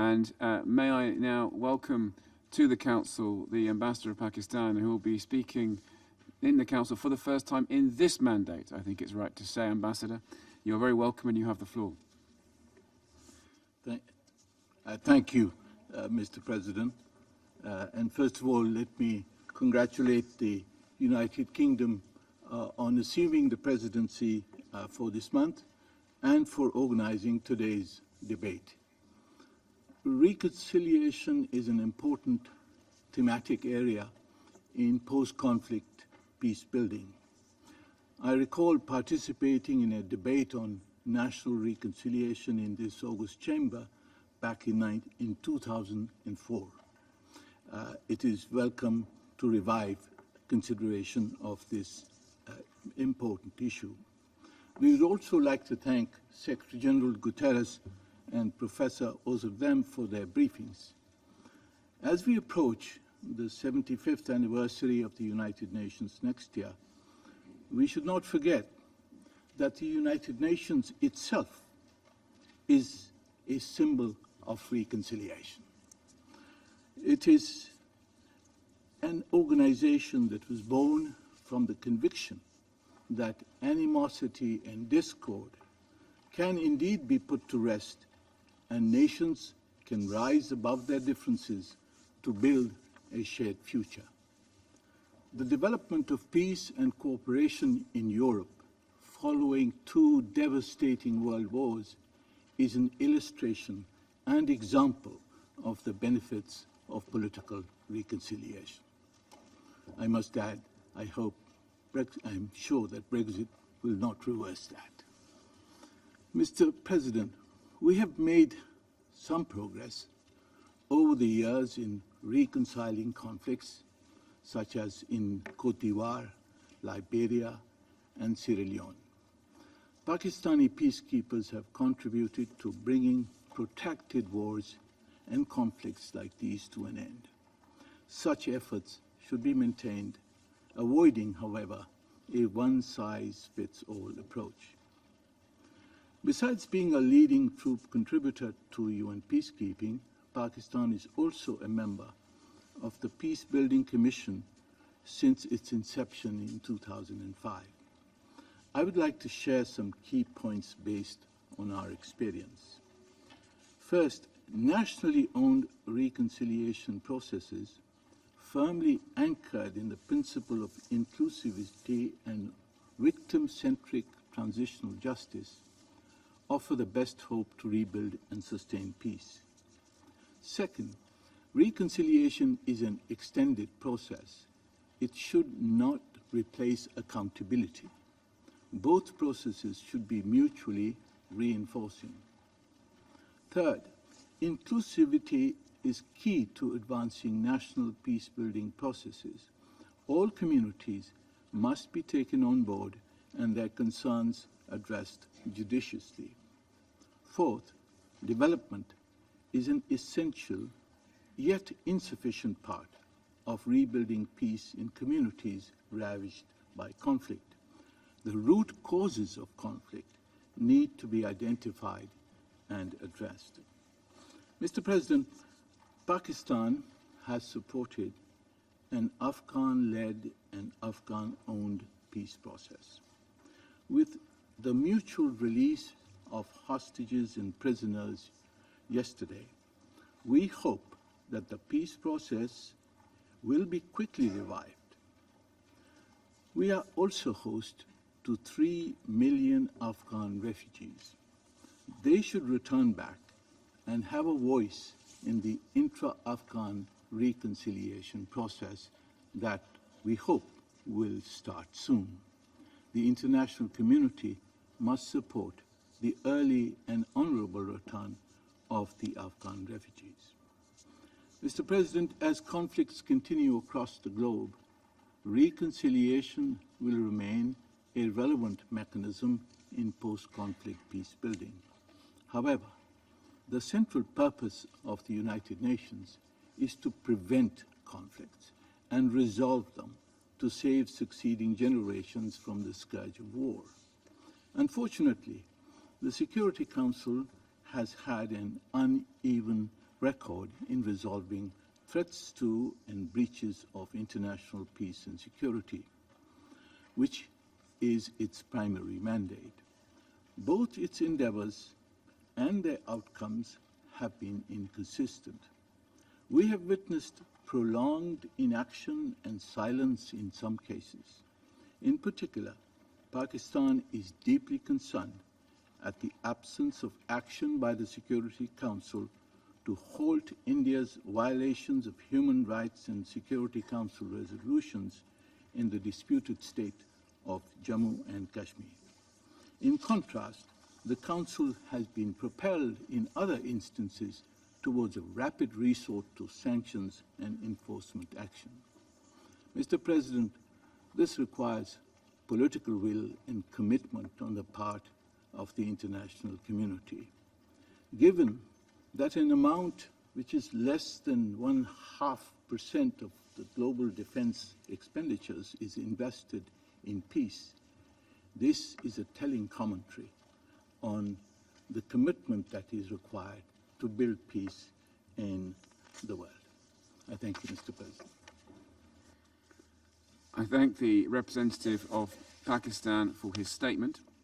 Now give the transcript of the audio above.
And may I now welcome to the Council the Ambassador of Pakistan, who will be speaking in the Council for the first time in this mandate. I think it's right to say, Ambassador. You're very welcome and you have the floor. Thank you, Mr. President. And first of all, let me congratulate the United Kingdom on assuming the presidency for this month and for organizing today's debate. Reconciliation is an important thematic area in post-conflict peace building. I recall participating in a debate on national reconciliation in this August chamber back in 2004. It is welcome to revive consideration of this important issue. We would also like to thank Secretary General Guterres and Professor Ozodem for their briefings. As we approach the 75th anniversary of the United Nations next year, we should not forget that the United Nations itself is a symbol of reconciliation. It is an organization that was born from the conviction that animosity and discord can indeed be put to rest, and nations can rise above their differences to build a shared future. The development of peace and cooperation in Europe following two devastating world wars is an illustration and example of the benefits of political reconciliation. I must add, I'm sure that Brexit will not reverse that. Mr. President, we have made some progress over the years in reconciling conflicts, such as in Côte d'Ivoire, Liberia, and Sierra Leone. Pakistani peacekeepers have contributed to bringing protracted wars and conflicts like these to an end. Such efforts should be maintained, avoiding, however, a one-size-fits-all approach. Besides being a leading troop contributor to UN peacekeeping, Pakistan is also a member of the Peacebuilding Commission since its inception in 2005. I would like to share some key points based on our experience. First, nationally owned reconciliation processes firmly anchored in the principle of inclusivity and victim-centric transitional justice offer the best hope to rebuild and sustain peace. Second, reconciliation is an extended process. It should not replace accountability. Both processes should be mutually reinforcing. Third, inclusivity is key to advancing national peace-building processes. All communities must be taken on board and their concerns addressed judiciously. Fourth, development is an essential yet insufficient part of rebuilding peace in communities ravaged by conflict. The root causes of conflict need to be identified and addressed. Mr. President, Pakistan has supported an Afghan-led and Afghan-owned peace process. With the mutual release of hostages and prisoners yesterday, we hope that the peace process will be quickly revived. We are also host to 3 million Afghan refugees. They should return back and have a voice in the intra-Afghan reconciliation process that we hope will start soon. The international community must support the early and honorable return of the Afghan refugees. Mr. President, as conflicts continue across the globe, reconciliation will remain a relevant mechanism in post-conflict peace building. However, the central purpose of the United Nations is to prevent conflicts and resolve them to save succeeding generations from the scourge of war. Unfortunately, the Security Council has had an uneven record in resolving threats to and breaches of international peace and security, which is its primary mandate. Both its endeavors and their outcomes have been inconsistent. We have witnessed prolonged inaction and silence in some cases. In particular, Pakistan is deeply concerned at the absence of action by the Security Council to halt India's violations of human rights and Security Council resolutions in the disputed state of Jammu and Kashmir. In contrast, the Council has been propelled in other instances towards a rapid resort to sanctions and enforcement action. Mr. President, this requires political will and commitment on the part of the international community. Given that an amount which is less than 0.5% of the global defense expenditures is invested in peace, this is a telling commentary on the commitment that is required to build peace in the world. I thank you, Mr. President. I thank the representative of Pakistan for his statement.